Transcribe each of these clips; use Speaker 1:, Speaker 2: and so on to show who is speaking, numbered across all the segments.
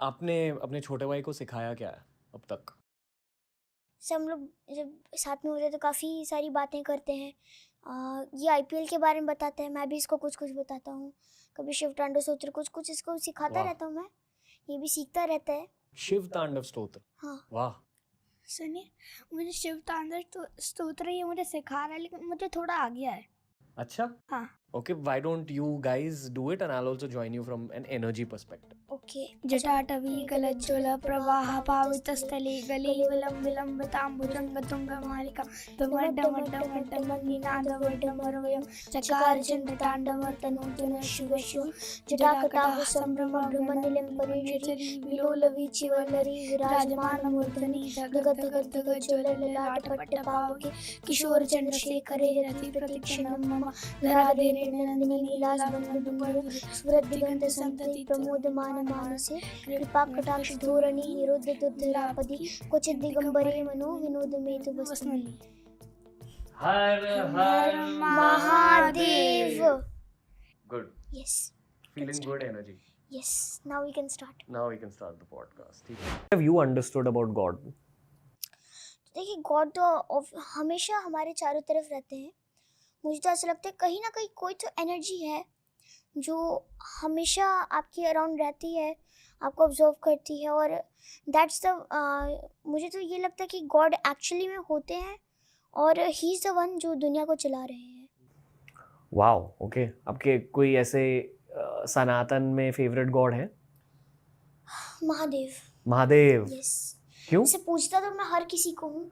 Speaker 1: आपने अपने छोटे भाई को सिखाया क्या है अब तक?
Speaker 2: सब हम लोग जब साथ में होते हैं तो काफ़ी सारी बातें करते हैं। ये आईपीएल के बारे में बताता है, मैं भी इसको कुछ कुछ बताता हूँ। कभी शिव तांडव स्तोत्र कुछ कुछ इसको सिखाता
Speaker 1: वाह!
Speaker 2: रहता हूँ मैं। ये भी सीखता रहता है।
Speaker 1: शिव तांडव स्तोत्र।
Speaker 2: हाँ।
Speaker 1: वाह!
Speaker 3: सुनिए, मुझे शिव तांडव स्तोत्र ये मुझे सिखा रहा है, लेकिन मुझे थोड़ा आ गया है।
Speaker 1: अच्छा?
Speaker 3: हाँ।
Speaker 1: Okay, why don't you guys do it and I'll also join you from an energy perspective.
Speaker 2: Okay.
Speaker 3: जटाटवी गलज्ज्वल प्रवाह पावितस्थले गले विलम विलम्बिताम्बुजं गतुङ्गमालिका डमड्डमड्डमड्डमन्निनादवड्डमरवयं चकार चण्डताण्डवतनोतुन शिव शिव जटाकटाह सम्भ्रम भ्रमनिलयं परिचरी विलोलवीचिवल्लरी विराजमानमूर्धनि धगध धगध धगज्ज्वलललाटपट्टपावके किशोर चन्द्रशेखरे रति प्रतिक्षणं मम धराधेरे नन्दिनी नीलासवन्नदुर्गं स्फुरद्दिगन्तसन्तति प्रमोदमान मानसे कृपाकटाक्ष धोरणी निरुद्धदुद्धरापदि क्वचित् दिगंबरे मनो विनोदमेतु वसननि।
Speaker 1: हर
Speaker 3: हर Mahadev.
Speaker 1: Good.
Speaker 2: Yes.
Speaker 1: Feeling good energy.
Speaker 2: Yes. Now we can start.
Speaker 1: Now we can start the podcast. ठीक है. What have you understood about God?
Speaker 2: देखिए गॉड तो हमेशा हमारे चारों तरफ रहते हैं। मुझे तो ऐसा लगता है कहीं ना कहीं कोई तो एनर्जी है जो हमेशा आपके अराउंड रहती है, आपको ऑब्जर्व करती है, और दैट्स द मुझे तो ये लगता है कि गॉड एक्चुअली में होते हैं और ही इज़ द वन जो दुनिया को चला रहे हैं।
Speaker 1: Wow, okay. आपके कोई ऐसे सनातन में फेवरेट गॉड है?
Speaker 2: महादेव।
Speaker 1: महादेव.
Speaker 2: यस।
Speaker 1: क्यों?
Speaker 2: इसे पूछता तो मैं हर किसी को हूँ,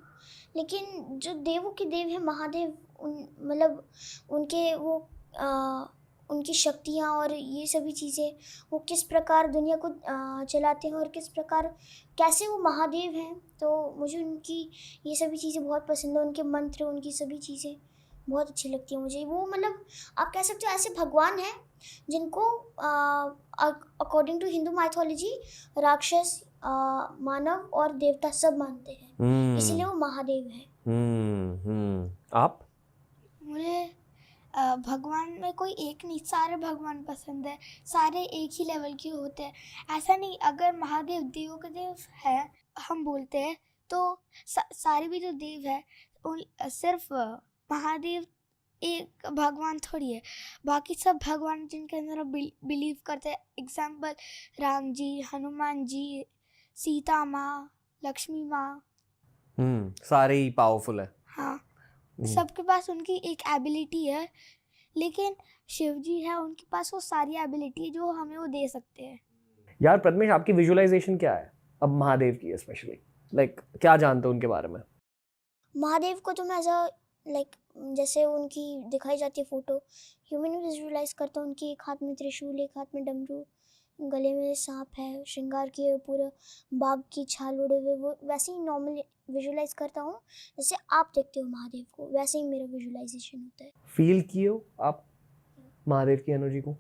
Speaker 2: लेकिन जो देवों के देव है महादेव, मतलब उनके वो उनकी शक्तियाँ और ये सभी चीज़ें, वो किस प्रकार दुनिया को चलाते हैं और किस प्रकार कैसे वो महादेव हैं, तो मुझे उनकी ये सभी चीज़ें बहुत पसंद है। उनके मंत्र, उनकी सभी चीज़ें बहुत अच्छी लगती हैं मुझे। वो मतलब आप कह सकते हो ऐसे भगवान हैं जिनको अकॉर्डिंग टू हिंदू माइथोलॉजी राक्षस, मानव और देवता सब मानते हैं, इसलिए वो महादेव हैं।
Speaker 1: आप?
Speaker 3: मुझे भगवान में कोई एक नहीं, सारे भगवान पसंद है। सारे एक ही लेवल के होते हैं। ऐसा नहीं, अगर महादेव देवों के देव है हम बोलते हैं तो सारे भी जो देव है सिर्फ महादेव एक भगवान थोड़ी है। बाकी सब भगवान जिनके अंदर बिलीव करते हैं, एग्जाम्पल राम जी, हनुमान जी, सीता माँ, लक्ष्मी माँ,
Speaker 1: सारे ही पावरफुल है।
Speaker 3: हाँ, सबके पास उनकी एक एबिलिटी है, लेकिन शिव जी है उनके पास वो सारी एबिलिटी है जो हमें वो दे सकते हैं।
Speaker 1: यार प्रथमेश, आपकी विजुअलाइजेशन क्या है अब महादेव की स्पेशली? लाइक क्या जानते हो उनके बारे में?
Speaker 2: महादेव को तो मैं एज अ जैसे उनकी दिखाई जाती है फोटो, ह्यूमन विजुअलाइज करता हूँ। उनकी एक हाथ में त्रिशूल, एक हाथ में डमरू, गले में सांप है, श्रृंगार किए पूरा बाघ की छाल उड़े हुए, वो वैसे ही नॉर्मल विजुअलाइज करता हूँ जैसे आप देखते हो महादेव को, वैसे ही मेरा विजुअलाइजेशन होता है।
Speaker 1: फील किए हो आप महादेव की एनर्जी को?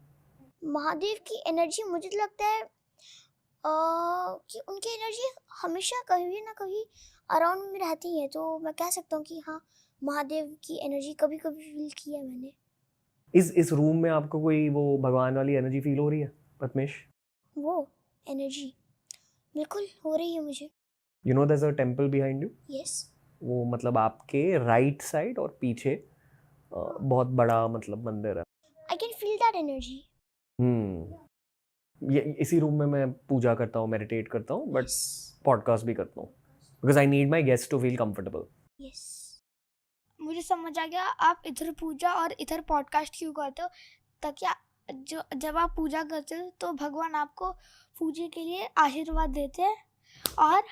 Speaker 2: महादेव की एनर्जी मुझे तो लगता है कि उनकी एनर्जी हमेशा कहीं ना कहीं अराउंड में रहती है, तो मैं कह सकता हूँ कि हाँ, महादेव की एनर्जी कभी कभी फील की है मैंने।
Speaker 1: इस रूम में आपको कोई वो भगवान वाली एनर्जी फील हो रही है प्रथमेश?
Speaker 2: वो एनर्जी बिल्कुल हो रही है मुझे।
Speaker 1: You know there is a temple behind you?
Speaker 2: Yes.
Speaker 1: वो मतलब आपके राइट साइड और पीछे बहुत बड़ा मतलब मंदिर है।
Speaker 2: I can feel that energy.
Speaker 1: ये इसी रूम में मैं पूजा करता हूँ, मेडिटेट करता हूँ, बट पॉडकास्ट भी करता हूँ because I need my guest to feel comfortable.
Speaker 2: Yes.
Speaker 3: मुझे समझ आ गया आप इधर पूजा और इधर पॉडकास्ट क्यों करते हो, ताकि जो जब आप पूजा करते हो तो भगवान आपको पूजे के लिए आशीर्वाद देते हैं और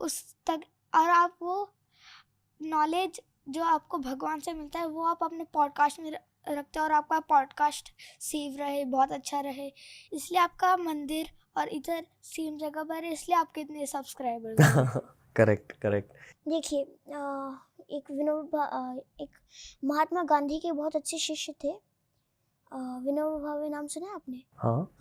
Speaker 3: उस तक और आप वो नॉलेज जो आपको भगवान से मिलता है वो आप अपने पॉडकास्ट में रखते हो और आपका पॉडकास्ट सेव रहे, बहुत अच्छा रहे, इसलिए आपका मंदिर और इधर सेम जगह पर है, इसलिए आपके इतने सब्सक्राइबर्स।
Speaker 1: करेक्ट।
Speaker 2: देखिए एक महात्मा गांधी के बहुत अच्छे शिष्य थे, विनोबा भावे, नाम सुना है आपने?
Speaker 1: हाँ।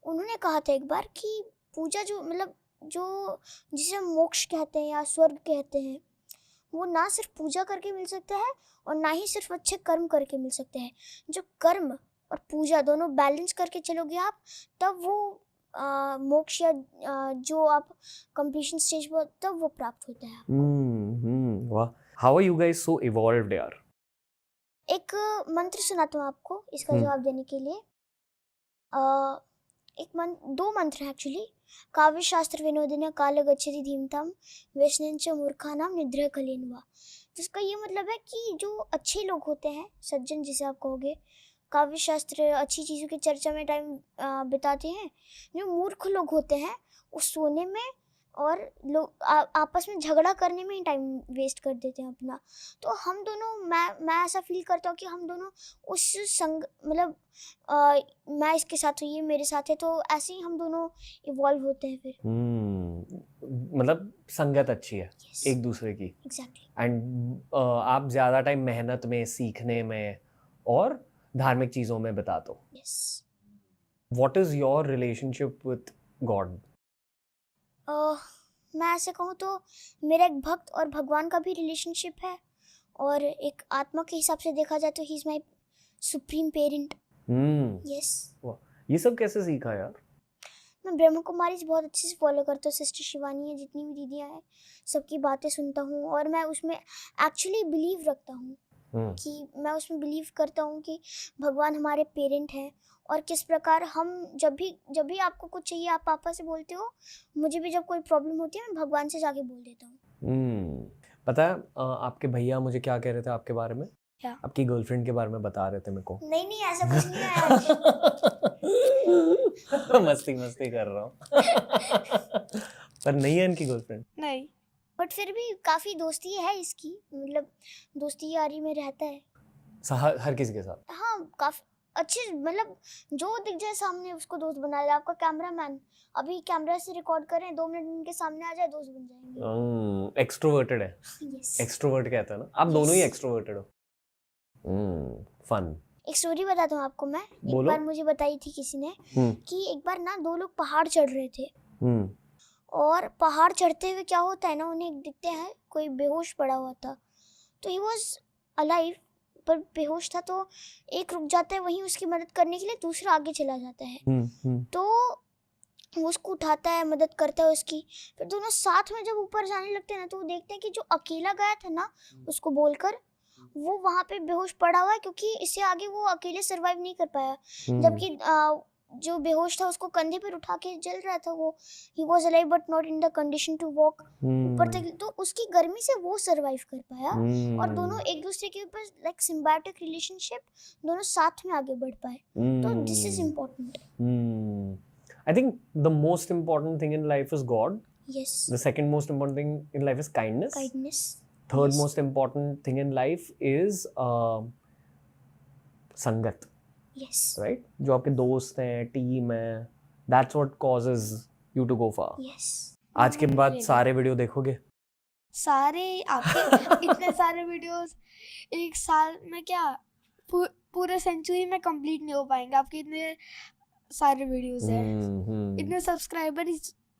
Speaker 2: उन्होंने कहा था एक बार कि पूजा जो मतलब जो जिसे हम मोक्ष कहते हैं या स्वर्ग कहते हैं, वो ना सिर्फ पूजा करके मिल सकता है और ना ही सिर्फ अच्छे कर्म करके मिल सकते हैं। जो कर्म और पूजा दोनों बैलेंस करके चलोगे आप, तब वो मोक्ष या जो आप कंप्लीशन स्टेज पर तब वो प्राप्त होता है।
Speaker 1: वाह, how are you guys so evolved यार?
Speaker 2: एक मंत्र सुनाता हूँ आपको इसका
Speaker 1: हम्म।
Speaker 2: जवाब देने के लिए। दो मंत्र हैं एक्चुअली। काव्य शास्त्र विनोदिन काल गच्छति धीमताम वैष्णंच मूर्खानाम निद्रा कलेनवा। जिसका ये मतलब है कि जो अच्छे लोग होते हैं, सज्जन जिसे आप कहोगे, काव्य शास्त्र अच्छी चीज़ों की चर्चा में टाइम बिताते हैं। जो मूर्ख लोग होते हैं वो सोने में और लोग आपस में झगड़ा करने में ही टाइम वेस्ट कर देते हैं अपना। तो हम दोनों, मैं ऐसा फील करता हूँ कि हम दोनों उस संग मतलब मैं इसके साथ हूँ, ये मेरे साथ है, तो ऐसे ही हम दोनों इवॉल्व होते हैं फिर।
Speaker 1: मतलब संगत अच्छी है
Speaker 2: Yes.
Speaker 1: एक दूसरे की,
Speaker 2: एग्जैक्टली।
Speaker 1: एंड आप ज़्यादा टाइम मेहनत में, सीखने में और धार्मिक चीज़ों में बिताते हो।
Speaker 2: Yes.
Speaker 1: What is your relationship with God?
Speaker 2: मैं ऐसे कहूँ तो मेरा एक भक्त और भगवान का भी रिलेशनशिप है, और एक आत्मा के हिसाब से देखा जाए तो he is my supreme parent. Yes.
Speaker 1: ये सब कैसे सीखा यार?
Speaker 2: मैं ब्रह्म कुमारी बहुत अच्छे से फॉलो करता हूँ। सिस्टर शिवानी है, जितनी भी दीदियाँ हैं, सबकी बातें सुनता हूँ, और मैं उसमें एक्चुअली बिलीव रखता हूँ कि मैं उसमें बिलीव करता हूँ कि भगवान हमारे पेरेंट हैं, और किस प्रकार हम जब भी आपको कुछ चाहिए आप पापा से बोलते हो, मुझे भी जब कोई प्रॉब्लम होती है मैं भगवान से जाके बोल देता हूँ।
Speaker 1: पता है आपके भैया मुझे क्या कह रहे थे आपके बारे में?
Speaker 3: क्या?
Speaker 1: आपकी गर्लफ्रेंड के बारे में बता रहे थे मेरे को।
Speaker 2: नहीं ऐसा कुछ नहीं है।
Speaker 1: मस्ती कर रहा हूँ। पर नहीं है इनकी गर्लफ्रेंड?
Speaker 3: नहीं।
Speaker 2: बट फिर भी काफ़ी दोस्ती है इसकी, मतलब दोस्ती यारी में रहता है।
Speaker 1: हर किसी के साथ?
Speaker 2: हाँ, काफ़ी अच्छे, मतलब जो दिख जाए सामने उसको दोस्त बना ले। आपका कैमरामैन अभी कैमरा से रिकॉर्ड करें, 2 मिनट उनके सामने आ जाए, दोस्त बन जाएंगे।
Speaker 1: एक्सट्रोवर्टेड है।
Speaker 2: यस।
Speaker 1: एक्सट्रोवर्ट कहते हैं ना, आप दोनों ही एक्सट्रोवर्टेड हो। फन।
Speaker 2: एक स्टोरी बताता हूँ आपको मैं। एक
Speaker 1: बोलो।
Speaker 2: बार मुझे बताई थी किसी ने कि एक बार ना 2 लोग पहाड़ चढ़ रहे थे, और पहाड़ चढ़ते हुए क्या होता है ना, उन्हें दिखते हैं कोई बेहोश पड़ा हुआ था। तो ही वॉज अलाइव, पर बेहोश था। तो एक रुक जाता है वहीं उसकी मदद करने के लिए, दूसरा आगे चला जाता है। तो वो उसको उठाता है, मदद करता है उसकी। फिर दोनों साथ में जब ऊपर जाने लगते हैं ना, तो वो देखते हैं कि जो अकेला गया था ना उसको बोलकर, वो वहाँ पे बेहोश पड़ा हुआ है, क्योंकि इससे आगे वो अकेले सरवाइव नहीं कर पाया। जबकि जो बेहोश था उसको कंधे पर उठा के चल रहा था वो। He was alive but not in the condition to walk ऊपर तक। तो उसकी गर्मी से वो सरवाइव कर पाया, और दोनों एक दूसरे के ऊपर लाइक सिम्बायोटिक रिलेशनशिप, दोनों साथ में आगे बढ़ पाए। तो this is important.
Speaker 1: I think the most important thing in life is God.
Speaker 2: Yes.
Speaker 1: The second most important thing in life is kindness.
Speaker 2: Kindness.
Speaker 1: Third
Speaker 2: Yes.
Speaker 1: most important thing in life is संगत.
Speaker 2: Yes.
Speaker 1: Right? जो आपके दोस्त हैं, team है, that's what causes you to go far.
Speaker 2: Yes.
Speaker 1: आज के बाद सारे वीडियो देखोगे?
Speaker 3: सारे आपके इतने सारे वीडियोस एक साल में क्या पूरे सेंचुरी में कंप्लीट नहीं हो पाएंगे। आपके इतने सारे वीडियोस हैं, इतने सब्सक्राइबर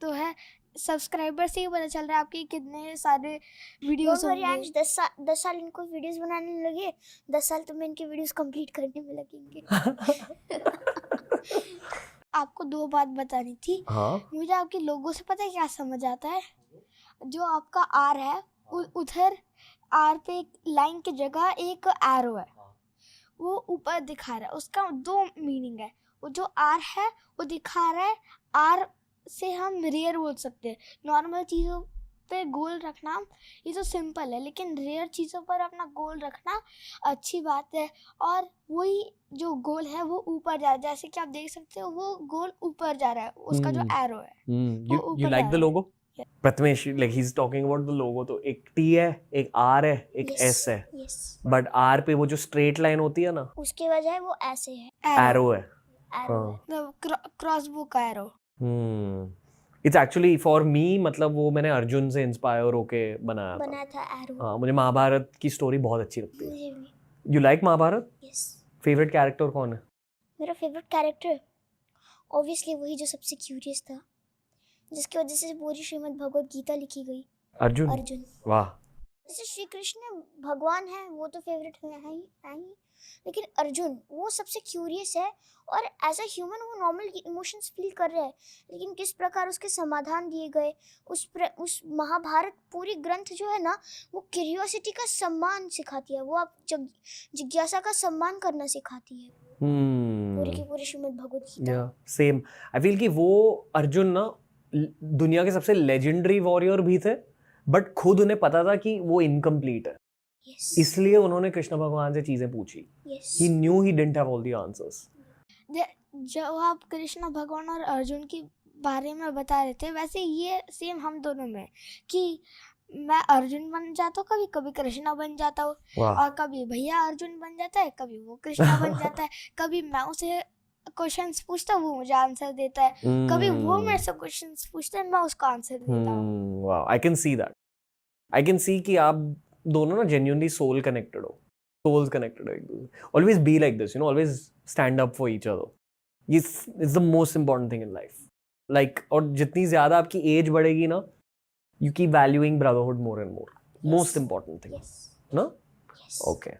Speaker 3: तो है, सब्सक्राइबर से ही पता चल रहा है आपके कितने सारे वीडियोस होंगे।
Speaker 2: 10 साल इनको वीडियोस बनाने लगे, 10 साल तो मैं इनके वीडियोस कंप्लीट करने में लगेंगे।
Speaker 3: आपको 2 बात बतानी थी।
Speaker 1: हाँ?
Speaker 3: मुझे आपके लोगों से पता है क्या समझ आता है? जो आपका आर है उधर आर पे एक लाइन की जगह एक एरो है, वो ऊपर दिखा रहा है। उसका 2 मीनिंग है। वो जो आर है वो दिखा रहा है, आर से हम रेयर बोल सकते हैं। नॉर्मल चीज़ों पे गोल रखना ये तो सिंपल है, लेकिन रेयर चीज़ों पर अपना गोल रखना अच्छी बात है। और वही जो गोल है वो ऊपर जा रहा है, जैसे कि आप देख सकते हो वो गोल ऊपर जा रहा है, उसका जो एरो है।
Speaker 1: You like the logo? Prathamesh, like he's talking about the logo. तो एक T है, एक R है, एक S है।
Speaker 2: Yes.
Speaker 1: बट R पे वो जो स्ट्रेट लाइन होती है ना,
Speaker 2: उसके वजह वो ऐसे है,
Speaker 1: एरो है।
Speaker 3: क्रॉसबो का arrow.
Speaker 1: It's actually for me, मतलब वो मैंने अर्जुन से इंस्पायर होके बनाया
Speaker 2: था एरो।
Speaker 1: हाँ, मुझे महाभारत की स्टोरी बहुत अच्छी लगती है।
Speaker 2: मुझे भी।
Speaker 1: You like Mahabharat?
Speaker 2: Yes.
Speaker 1: Favourite character कौन है?
Speaker 2: मेरा फेवरेट कैरेक्टर ऑब्वियसली वही जो सबसे क्यूरियस था, जिसकी वजह से पूरी श्रीमद् भगवत गीता लिखी गई।
Speaker 1: अर्जुन।
Speaker 2: अर्जुन।
Speaker 1: वाह।
Speaker 2: जैसे श्री कृष्ण भगवान है, वो तो फेवरेट है ही, लेकिन अर्जुन वो सबसे क्यूरियस है और एज अ ह्यूमन वो नॉर्मल इमोशंस फील कर रहा है, लेकिन किस प्रकार उसके समाधान दिए गए, उस महाभारत पूरी ग्रंथ जो है ना, वो क्यूरियोसिटी का सम्मान सिखाती है, वो आप जिज्ञासा का सम्मान करना सिखाती है, पूरी की पूरी श्रीमद् भगवत गीता।
Speaker 1: या सेम, आई फील कि वो अर्जुन ना दुनिया के सबसे लेजेंडरी वॉरियर भी थे, बट खुद उन्हें पता था कि वो इनकम्प्लीट है,
Speaker 2: यस
Speaker 1: इसलिए उन्होंने कृष्ण भगवान से चीजें पूछी.
Speaker 2: Yes
Speaker 1: he new he didn't have all the answers.
Speaker 3: जब आप कृष्ण भगवान और अर्जुन के बारे में बता रहे थे, वैसे ये सेम हम दोनों में कि मैं अर्जुन बन जाता हूँ, कभी कभी कृष्णा बन जाता हूँ,
Speaker 1: वाह.
Speaker 3: और कभी भैया अर्जुन बन जाता है, कभी वो कृष्णा बन जाता है, कभी मैं उसे क्वेश्चंस पूछता हूँ, वो मुझे आंसर देता है, कभी वो मेरे से क्वेश्चंस पूछता है, मैं उसका आंसर देता हूँ.
Speaker 1: वाह, I can see that. I can see कि आप दोनों ना जेन्युइनली सोल कनेक्टेड हो, सोल्स कनेक्टेड हो एक दूसरे. Always be like this, you know, always stand up for each other. ये is the most important thing in life. Like, और जितनी ज्यादा आपकी एज बढ़ेगी ना, you keep valuing brotherhood more and more. Most important thing.
Speaker 2: Yes
Speaker 1: No?
Speaker 2: Yes
Speaker 1: Okay.